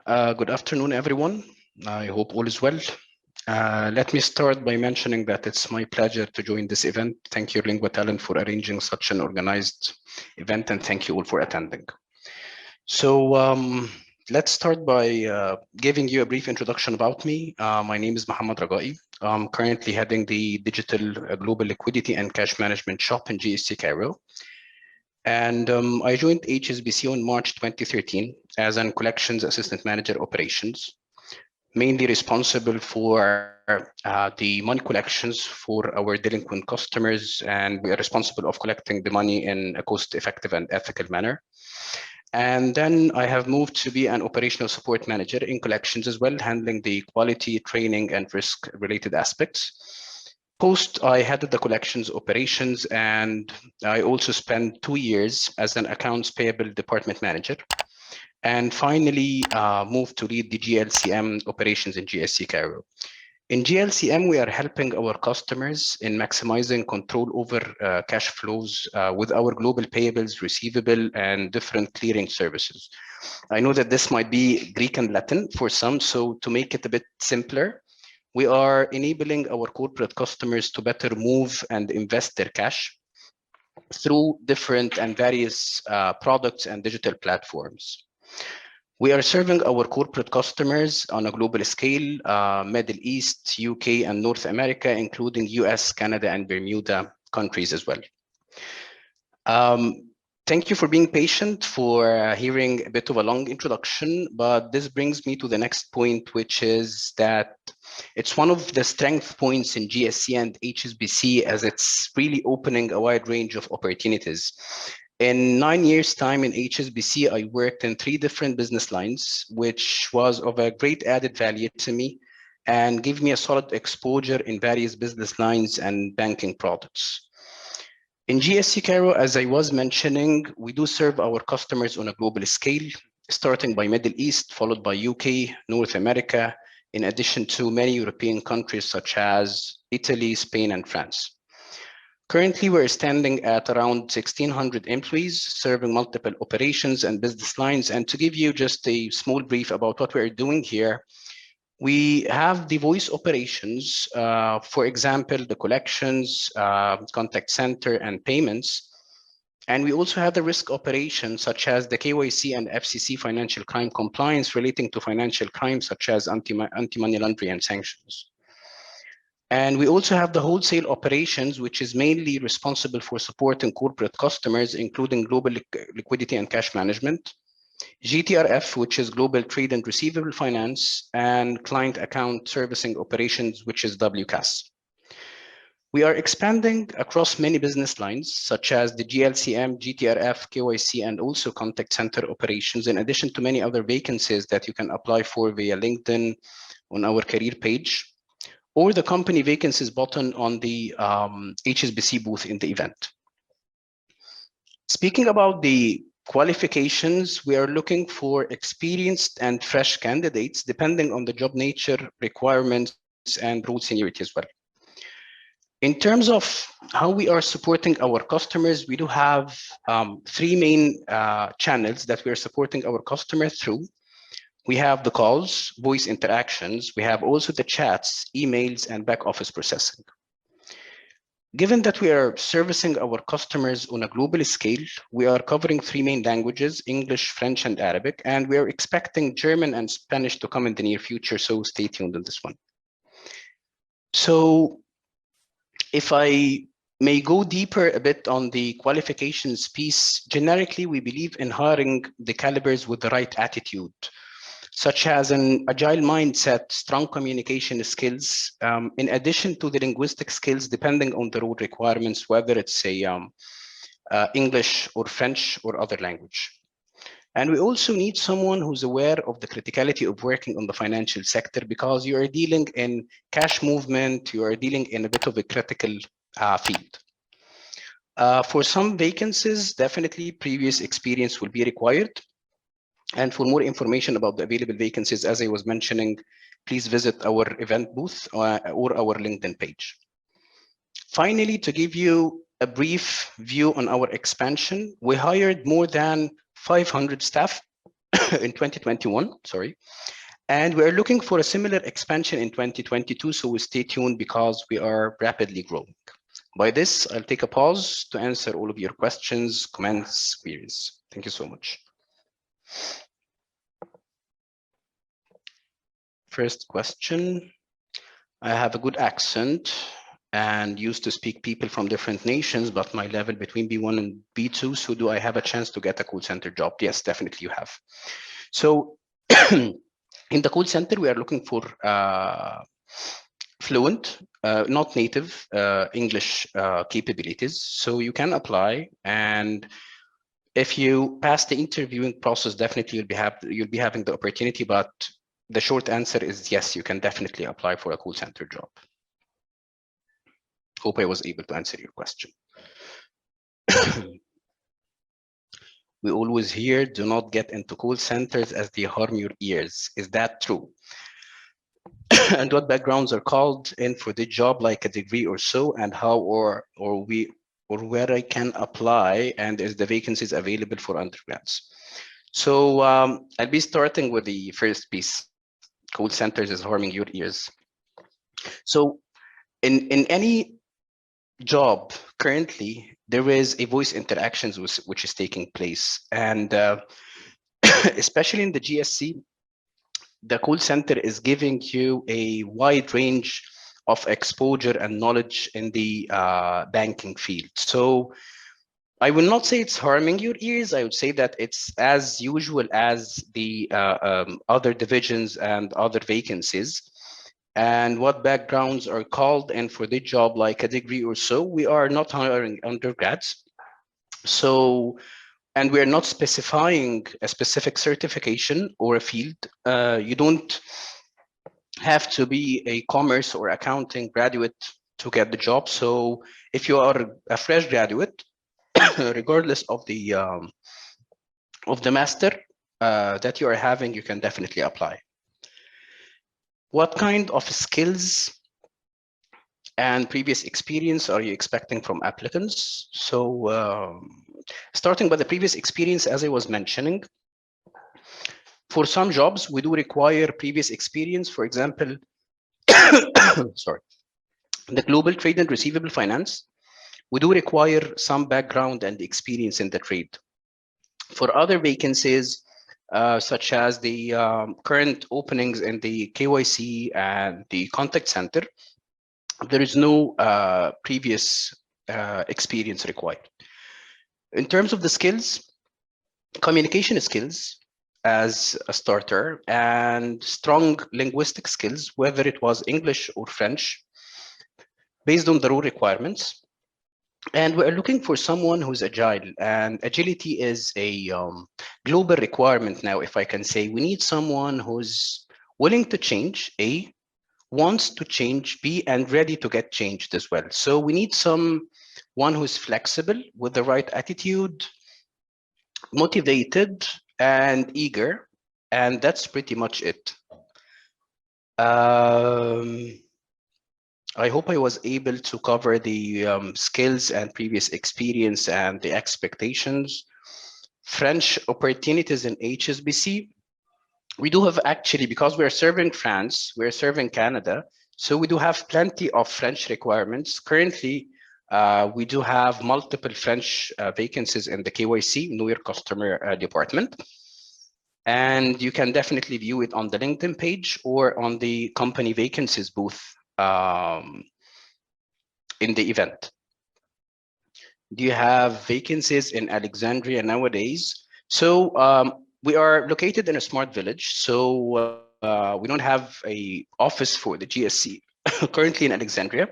Good afternoon, everyone. I hope all is well. Let me start by mentioning that it's my pleasure to join this event. Thank you, Lingua Talent, for arranging such an organized event, and thank you all for attending. So let's start by giving you a brief introduction about me. My name is MOHAMED RAGAEY. I'm currently heading the digital global liquidity and cash management shop in GSC Cairo. And I joined HSBC on March 2013 as an collections assistant manager operations, mainly responsible for the money collections for our delinquent customers, and we are responsible of collecting the money in a cost-effective and ethical manner. And then I have moved to be an operational support manager in collections as well, handling the quality, training, and risk-related aspects. Post, I headed the collections operations, and I also spent 2 years as an accounts payable department manager. And finally, moved to lead the GLCM operations in GSC Cairo. In GLCM, we are helping our customers in maximizing control over cash flows with our global payables, receivable, and different clearing services. I know that this might be Greek and Latin for some, so to make it a bit simpler, we are enabling our corporate customers to better move and invest their cash through different and various products and digital platforms. We are serving our corporate customers on a global scale, Middle East, UK, and North America, including US, Canada, and Bermuda countries as well. Thank you for being patient, for hearing a bit of a long introduction, but this brings me to the next point, which is that it's one of the strength points in GSC and HSBC, as it's really opening a wide range of opportunities. In 9 years' time in HSBC, I worked in 3 different business lines, which was of a great added value to me and gave me a solid exposure in various business lines and banking products. In GSC Cairo, as I was mentioning, we do serve our customers on a global scale, starting by Middle East, followed by UK, North America, in addition to many European countries such as Italy, Spain, and France. Currently, we're standing at around 1,600 employees, serving multiple operations and business lines. And to give you just a small brief about what we're doing here, we have the voice operations, for example, the collections, contact center, and payments. And we also have the risk operations, such as the KYC and FCC financial crime compliance relating to financial crimes, such as anti-money laundering and sanctions. And we also have the wholesale operations, which is mainly responsible for supporting corporate customers, including global liquidity and cash management, GTRF, which is global trade and receivable finance, and client account servicing operations, which is WCAS. We are expanding across many business lines, such as the GLCM, GTRF, KYC, and also contact center operations, in addition to many other vacancies that you can apply for via LinkedIn on our career page, or the company vacancies button on the HSBC booth in the event. Speaking about the qualifications, we are looking for experienced and fresh candidates, depending on the job nature, requirements, and role seniority as well. In terms of how we are supporting our customers, we do have 3 main channels that we are supporting our customers through. We have the calls, voice interactions. We have also the chats, emails, and back office processing. Given that we are servicing our customers on a global scale, we are covering 3 main languages, English, French, and Arabic, and we are expecting German and Spanish to come in the near future, so stay tuned on this one. So if I may go deeper a bit on the qualifications piece, generically, we believe in hiring the calibers with the right attitude, such as an agile mindset, strong communication skills, in addition to the linguistic skills, depending on the role requirements, whether it's English or French or other language. And we also need someone who's aware of the criticality of working on the financial sector, because you are dealing in cash movement, you are dealing in a bit of a critical field. For some vacancies, definitely previous experience will be required. And for more information about the available vacancies, as I was mentioning, please visit our event booth or our LinkedIn page. Finally, to give you a brief view on our expansion, we hired more than 500 staff in 2021, sorry. And we're looking for a similar expansion in 2022, so stay tuned because we are rapidly growing. By this, I'll take a pause to answer all of your questions, comments, queries. Thank you so much. First question. I have a good accent and used to speak people from different nations, but my level between B1 and B2, so do I have a chance to get a call center job? Yes, definitely you have. So in the call center, we are looking for fluent, not native English capabilities. So you can apply, and if you pass the interviewing process, definitely you'll be having the opportunity. But the short answer is yes, you can definitely apply for a call center job. Hope I was able to answer your question. We always hear, do not get into call centers as they harm your ears. Is that true? And what backgrounds are called in for the job, like a degree or so, and how or where I can apply, and is the vacancies available for undergrads? So I'll be starting with the first piece. Call centers is harming your ears. So in any job currently, there is a voice interactions which is taking place, and especially in the GSC, the call center is giving you a wide range of exposure and knowledge in the banking field. So I will not say it's harming your ears. I would say that it's as usual as the other divisions and other vacancies. And what backgrounds are called in for the job, like a degree or so, we are not hiring undergrads. So, and we're not specifying a specific certification or a field. You don't have to be a commerce or accounting graduate to get the job. So if you are a fresh graduate, regardless of the master that you are having, you can definitely apply. What kind of skills and previous experience are you expecting from applicants? So starting by the previous experience, as I was mentioning, for some jobs, we do require previous experience. For example, sorry, the global trade and receivable finance, we do require some background and experience in the trade. For other vacancies, such as the current openings in the KYC and the contact center, there is no previous experience required. In terms of the skills, communication skills as a starter, and strong linguistic skills, whether it was English or French, based on the role requirements. And we're looking for someone who's agile, and agility is a global requirement now, if I can say. We need someone who's willing to change, A, wants to change, B, and ready to get changed as well. So we need someone who's flexible with the right attitude, motivated and eager, and that's pretty much it. I hope I was able to cover the skills and previous experience and the expectations. French opportunities in HSBC. We do have actually, because we're serving France, we're serving Canada, so we do have plenty of French requirements. Currently, we do have multiple French vacancies in the KYC, Know Your Customer department. And you can definitely view it on the LinkedIn page or on the company vacancies booth in the event. Do you have vacancies in Alexandria nowadays? So we are located in a smart village, so we don't have a office for the GSC currently in Alexandria.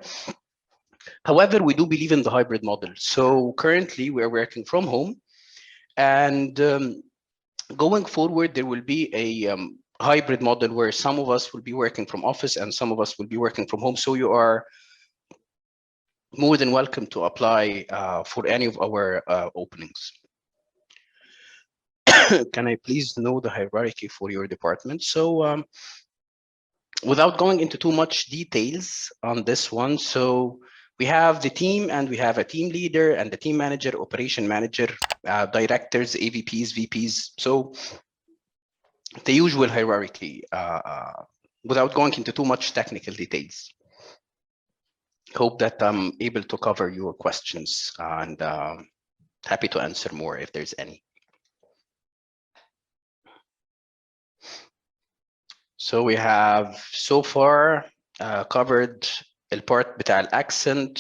However, we do believe in the hybrid model. So currently we're working from home, and going forward, there will be a hybrid model where some of us will be working from office and some of us will be working from home. So you are more than welcome to apply for any of our openings. Can I please know the hierarchy for your department? So without going into too much details on this one, so we have the team, and we have a team leader and the team manager, operation manager, directors, AVPs, VPs. So the usual hierarchy without going into too much technical details. Hope that I'm able to cover your questions and happy to answer more if there's any. So we have so far covered البارت بتاع الاكسنت,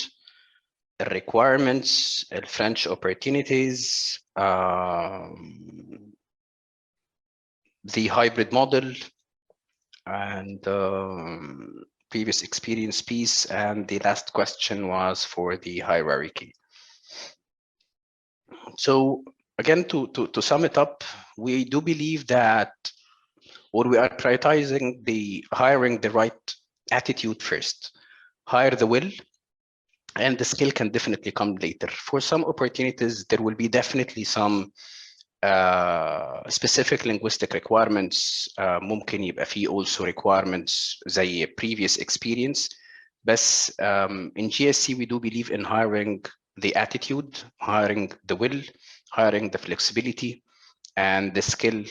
requirements, French opportunities, the hybrid model, and previous experience piece, and the last question was for the hierarchy. So again, to sum it up, we do believe that we are prioritizing the hiring the right attitude first. Hire the will, and the skill can definitely come later. For some opportunities, there will be definitely some specific linguistic requirements. ممكن يبقى فيه also requirements زي previous experience. But in GSC, we do believe in hiring the attitude, hiring the will, hiring the flexibility, and the skill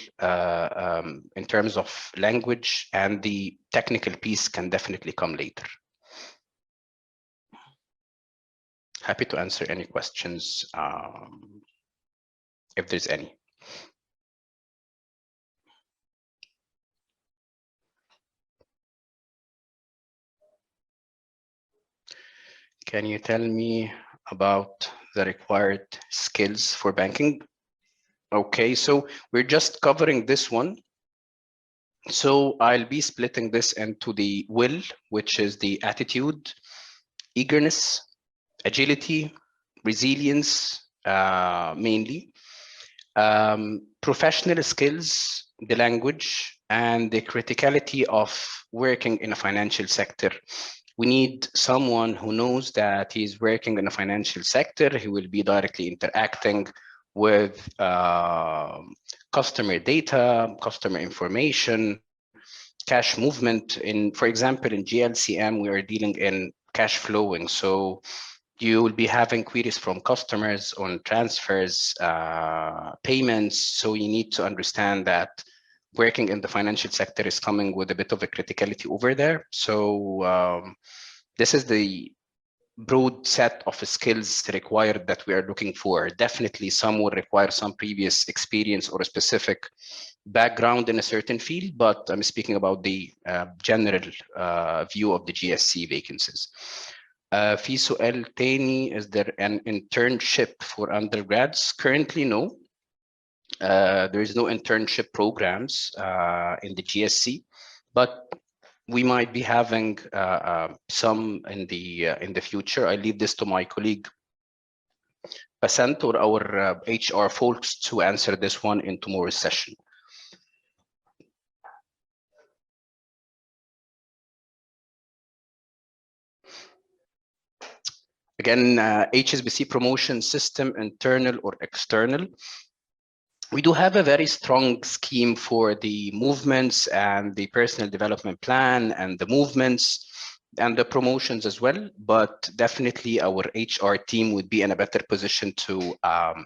in terms of language, and the technical piece can definitely come later. Happy to answer any questions if there's any. Can you tell me about the required skills for banking? Okay, so we're just covering this one. So I'll be splitting this into the will, which is the attitude, eagerness, agility, resilience, mainly, professional skills, the language, and the criticality of working in a financial sector. We need someone who knows that he's working in a financial sector. He will be directly interacting with customer data, customer information, cash movement. For example, in GLCM, we are dealing in cash flowing. So you will be having queries from customers on transfers, payments. So you need to understand that working in the financial sector is coming with a bit of a criticality over there. So this is the broad set of skills required that we are looking for. Definitely some will require some previous experience or a specific background in a certain field, but I'm speaking about the general view of the GSC vacancies. في سؤال تاني, is there an internship for undergrads? Currently, no. There is no internship programs in the GSC, but we might be having some in the future. I leave this to my colleague Basant or our HR folks to answer this one in tomorrow's session. Again, HSBC promotion system, internal or external. We do have a very strong scheme for the movements and the personal development plan and the movements and the promotions as well, but definitely our HR team would be in a better position to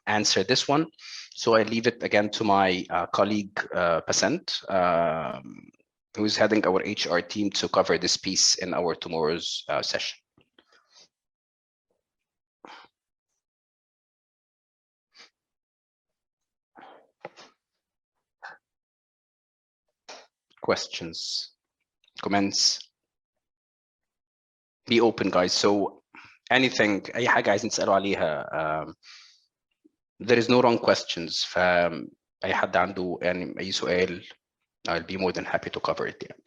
answer this one. So I leave it again to my colleague Basant, who is heading our HR team to cover this piece in our tomorrow's session. Questions, comments? Be open, guys. So anything, أي حاجة عايزين تسألوا عليها. There is no wrong questions. فأي حد عنده يعني أي سؤال, I'll be more than happy to cover it. يعني.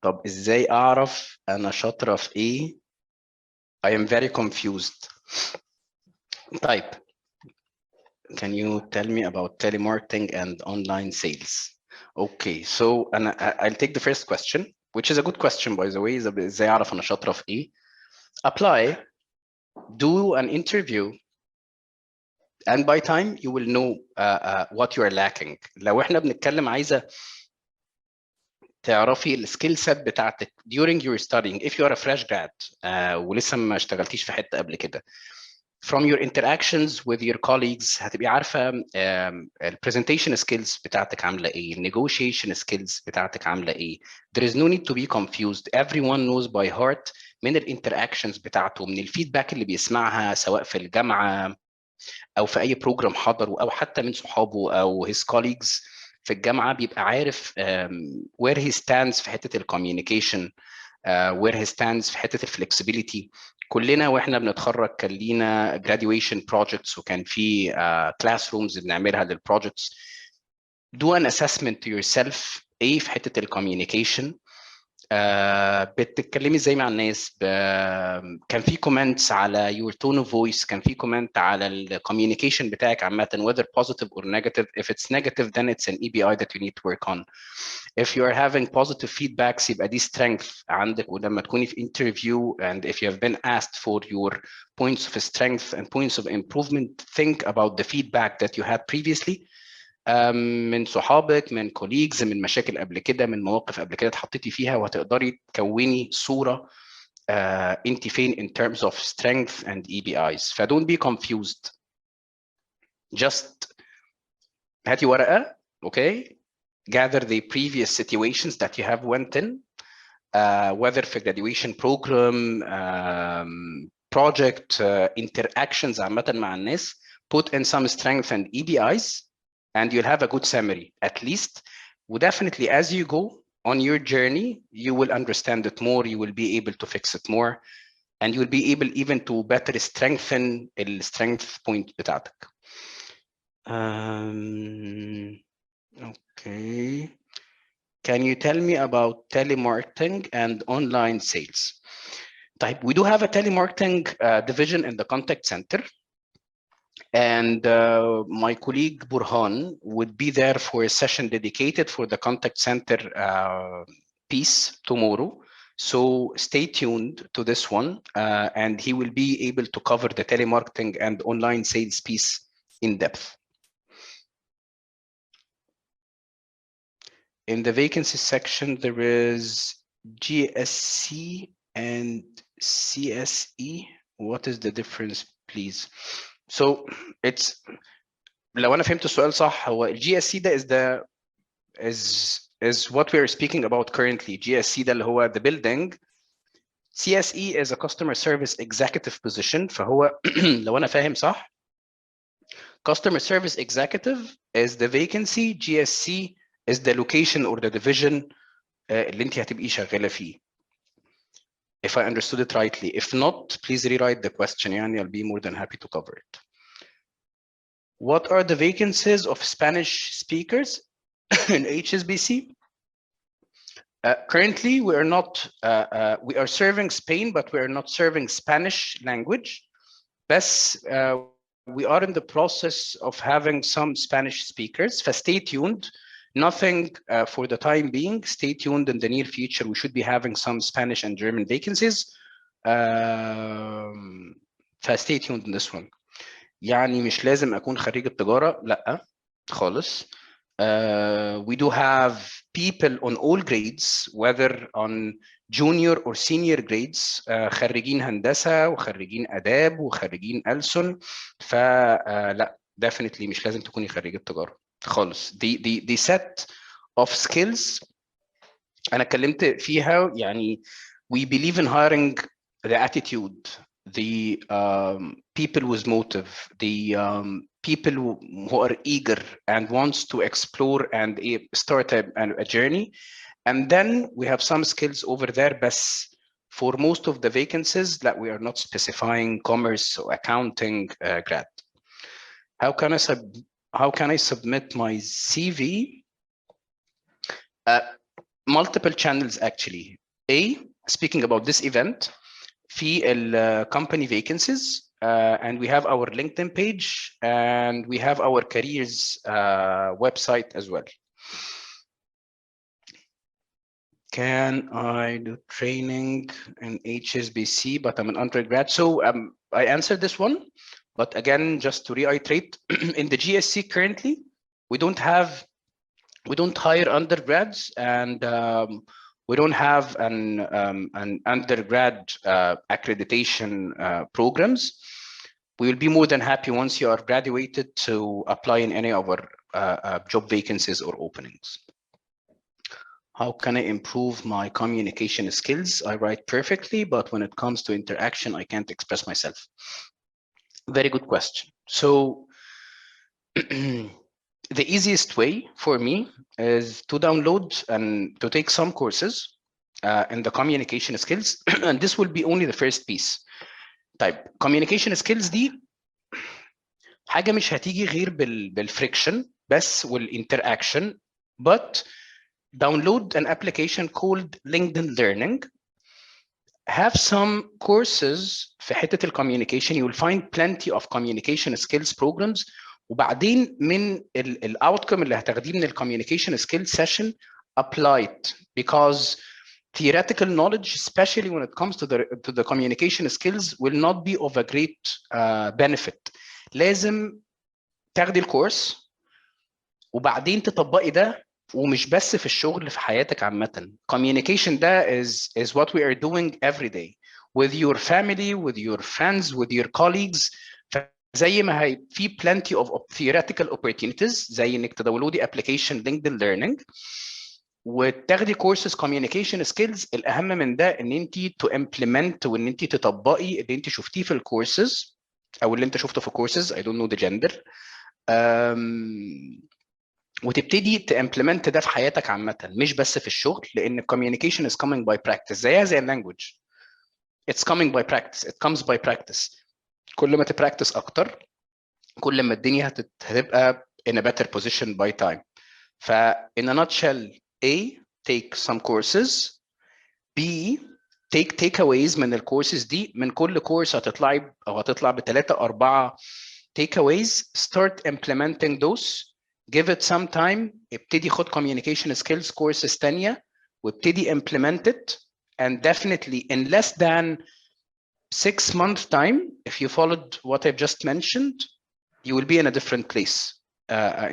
طب إزاي أعرف أنا شاطرة في إيه؟ I am very confused. Type. Can you tell me about telemarketing and online sales? Okay, so I'll take the first question, which is a good question, by the way. إزاي أعرف أنا شاطرة في إيه? Apply, do an interview, and by time you will know what you are lacking. لو احنا بنتكلم عايزة تعرفي السكيل سيت بتاعتك during your studying, if you are a fresh grad ولسه ما اشتغلتيش في حتة قبل كده, from your interactions with your colleagues هتبقي عارفة presentation skills بتاعتك عاملة ايه, negotiation skills بتاعتك عاملة ايه. There is no need to be confused. Everyone knows by heart من الانتراكشنز بتاعته, من الفيدباك اللي بيسمعها سواء في الجامعة أو في أي بروجرام حضره أو حتى من صحابه أو his colleagues في الجامعة, بيبقى عارف where he stands في حتة الcommunication, where he stands في حتة الفلكسبيليتي. كلنا واحنا بنتخرج كان لينا graduation projects وكان في classrooms بنعملها للprojects. Do an assessment to yourself ايه في حتة الcommunication, بتتكلمي ازاي مع الناس, كان في comments على your tone of voice, كان في comment على ال communication بتاعك عامة whether positive or negative. If it's negative then it's an EBI that you need to work on. If you are having positive feedbacks يبقى دي strength عندك, ولما تكوني في interview and if you have been asked for your points of strength and points of improvement, think about the feedback that you had previously من صحابك, من colleagues, من مشاكل قبل كده, من مواقف قبل كده اتحطيتي فيها, وهتقدري تكوني صورة انت فين in terms of strength and EBIs. ف don't be confused. Just هاتي ورقة, okay, gather the previous situations that you have went in, whether في graduation program, project, interactions عامة مع الناس, put in some strength and EBIs, and you'll have a good summary at least. Definitely as you go on your journey, you will understand it more, you will be able to fix it more, and you'll be able even to better strengthen the strength point بتاعتك. Okay. Can you tell me about telemarketing and online sales? طيب, we do have a telemarketing division in the contact center. And my colleague Burhan would be there for a session dedicated for the contact center piece tomorrow. So stay tuned to this one, and he will be able to cover the telemarketing and online sales piece in depth. In the vacancy section, there is GSC and CSE. What is the difference, please? So it's, لو أنا فهمت السؤال صح, هو GSC ده is what we are speaking about currently. GSC ده اللي هو the building. CSE is a customer service executive position. فهو لو أنا فاهم صح, customer service executive is the vacancy, GSC is the location or the division اللي انت هتبقي شغالة فيه. If I understood it rightly. If not, please rewrite the question. Yani, I'll be more than happy to cover it. What are the vacancies of Spanish speakers in HSBC? Currently, we are not. We are serving Spain, but we are not serving Spanish language. But we are in the process of having some Spanish speakers. So stay tuned. Nothing for the time being. Stay tuned in the near future. We should be having some Spanish and German vacancies. Stay tuned in this one. يعني مش لازم أكون خريج التجارة, لأ خالص. We do have people on all grades, whether on junior or senior grades, خريجين هندسة وخريجين آداب وخريجين ألسن. فلا, definitely مش لازم تكوني خريج التجارة خالص. the set of skills أنا اتكلمت فيها. يعني we believe in hiring the attitude, the people with motive, the people who are eager and wants to explore and start a journey. And then we have some skills over there, but for most of the vacancies that we are not specifying commerce or accounting grad. How can I submit my CV? Multiple channels actually. Speaking about this event, في company vacancies, and we have our LinkedIn page, and we have our careers website as well. Can I do training in HSBC, but I'm an undergrad? So I answered this one, but again, just to reiterate, in the GSC currently, we don't hire undergrads, and we don't have an undergrad accreditation programs. we will be more than happy once you are graduated to apply in any of our job vacancies or openings. How can I improve my communication skills? I write perfectly, but when it comes to interaction, I can't express myself. Very good question. So the easiest way for me is to download and to take some courses in the communication skills, and this will be only the first piece. طيب communication skills دي حاجة مش هتيجي غير بالفريكشن بس والinteraction, but download an application called LinkedIn Learning. Have some courses في حتة communication. You will find plenty of communication skills programs. وبعدين من outcome اللي هتاخديه من communication skills session, apply it, because theoretical knowledge, especially when it comes to the communication skills, will not be of a great benefit. لازم تاخدي الكورس وبعدين تطبقي ده، ومش بس في الشغل، في حياتك عامة. Communication ده is what we are doing every day with your family, with your friends, with your colleagues. زي ما هي في plenty of theoretical opportunities زي انك تداونلودي application LinkedIn Learning وتاخدي courses communication skills. الأهم من ده ان انت to implement وان انت تطبقي اللي انت شفتيه في الكورسز او اللي انت شفته في courses. I don't know the gender. وتبتدي تimplement ده في حياتك عامة، مش بس في الشغل، لأن communication is coming by practice. زيها زي language. It's coming by practice. It comes by practice. كل ما تبراكتس أكتر كل ما الدنيا هتبقى in a better position by time. in a nutshell, A, take some courses. B, take takeaways من الكورسز دي. من كل كورس هتطلع ب3 4 takeaways. Start implementing those. Give it some time. ابتدي خد communication skills courses تانية وابتدي implement it. And definitely in less than 6 months time, if you followed what I've just mentioned, you will be in a different place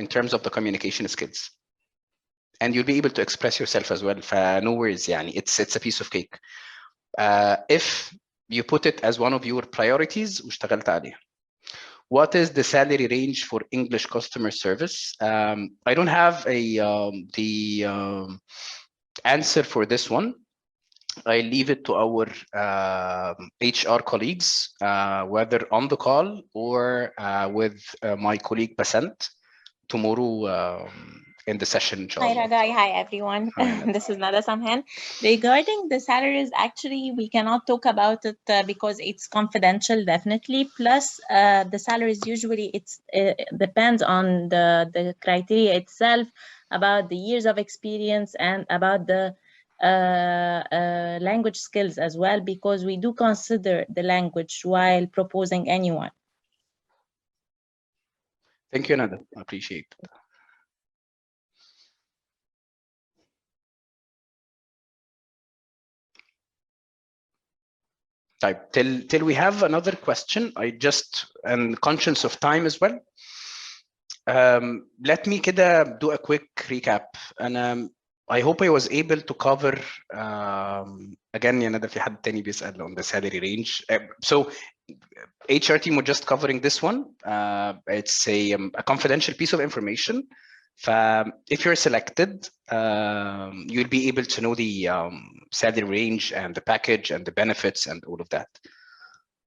in terms of the communication skills. And you'll be able to express yourself as well. No worries, يعني it's a piece of cake. If you put it as one of your priorities واشتغلت عليها. What is the salary range for English customer service? I don't have the answer for this one. I leave it to our HR colleagues, whether on the call or with my colleague Basant tomorrow in the session. Hi Ragai, hi everyone. Hi. This is Nada Samhan. Regarding the salaries, actually we cannot talk about it because it's confidential, definitely. Plus the salaries usually depends on the criteria itself, about the years of experience and about the language skills as well, because we do consider the language while proposing anyone. Thank you, Nada. I appreciate it. Till we have another question, I just am conscious of time as well. Let me do a quick recap. And I hope I was able to cover again. يعني ده في حد تاني بيسأل on the salary range. So HR team were just covering this one. It's a confidential piece of information. If you're selected, you'll be able to know the salary range and the package and the benefits and all of that.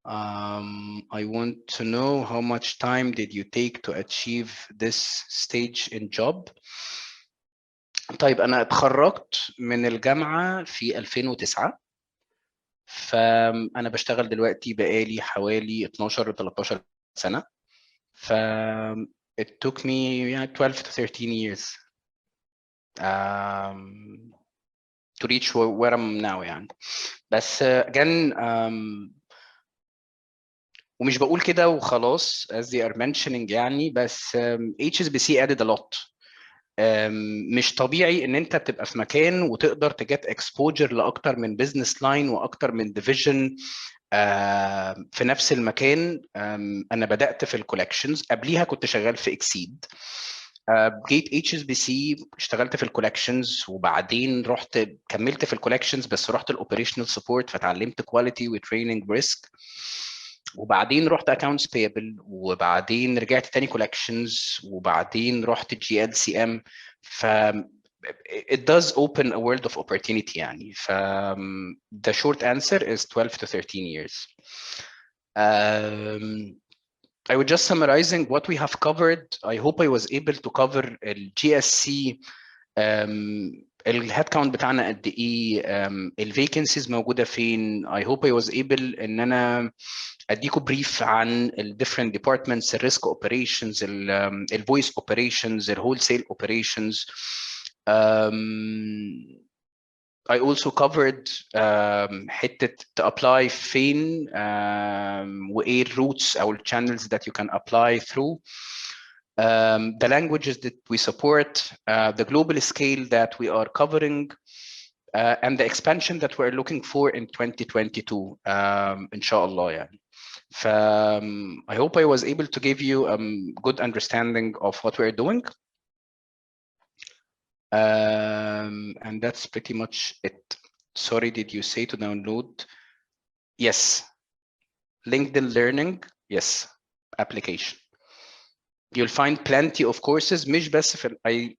I want to know how much time did you take to achieve this stage in job? طيب أنا اتخرجت من الجامعة في 2009. فأنا بشتغل دلوقتي بقالي حوالي 12-13 سنة. It took me 12 to 13 years to reach where I'm now يعني. بس again ومش بقول كده وخلاص as they are mentioning يعني، بس HSBC added a lot. مش طبيعي ان انت تبقى في مكان وتقدر تجت exposure لاكتر من business line واكتر من division في نفس المكان. انا بدأت في الكولكشنز، قبليها كنت شغال في اكسيد. جيت HSBC اشتغلت في الكولكشنز، وبعدين رحت كملت في الكولكشنز بس رحت الاوبريشنال سبورت، فتعلمت كواليتي وتريننج ريسك. وبعدين رحت accounts payable، وبعدين رجعت تاني collections، وبعدين رحت GLCM. ف it does open a world of opportunity يعني. ف the short answer is 12 to 13 years. I would just summarizing what we have covered. I hope I was able to cover GSC. الهيد كاونت بتاعنا قد ايه، الفيكنسيز موجوده فين. I hope I was able ان انا اديكم بريف عن ال different departments، الريسك اوبريشنز، الفويس اوبريشنز، الهول سيل اوبريشنز. I also covered حته to apply فين وايه الروتس او الchannels that you can apply through. The languages that we support, the global scale that we are covering, and the expansion that we're looking for in 2022, inshallah. Yeah. I hope I was able to give you a good understanding of what we're doing. And that's pretty much it. Sorry, did you say to download? Yes. LinkedIn Learning, yes. Application. You'll find plenty of courses. مش بس في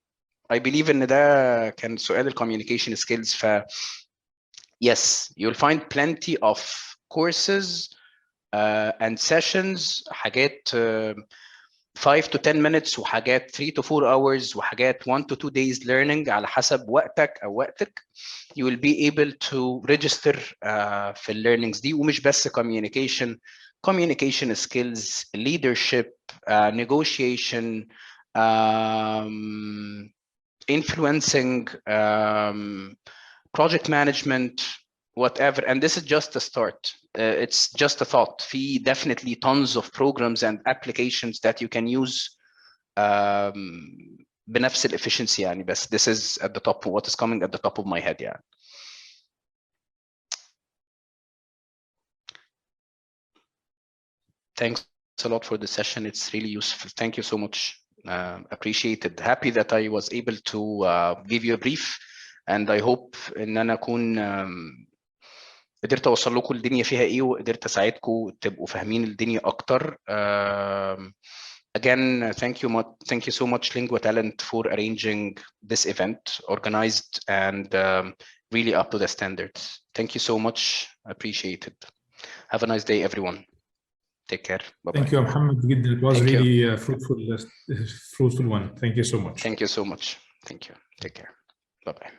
I believe ان ده كان سؤال ال communication skills. ف yes, you'll find plenty of courses and sessions. حاجات 5 to 10 minutes، وحاجات 3 to 4 hours، وحاجات 1 to 2 days learning على حسب وقتك أو وقتك. You will be able to register في ال learnings دي. ومش بس communication skills, leadership, negotiation, influencing, project management, whatever. And this is just a start. It's just a thought. في definitely tons of programs and applications that you can use بنفس الefficiency يعني. بس this is at the top, what is coming at the top of my head يعني. Thanks a lot for the session. It's really useful. Thank you so much. Appreciated. Happy that I was able to give you a brief, and I hope ان انا اكون قدرت اوصل لكم الدنيا فيها ايه، وقدرت اساعدكم تبقوا فاهمين الدنيا اكتر. Again, thank you so much Lingua Talent for arranging this event, organized and really up to the standards. Thank you so much. Appreciate it. Have a nice day, everyone. Take care. Bye-bye. Thank you, Mohammed. It was really fruitful one. Thank you so much. Thank you so much. Thank you. Take care. Bye-bye.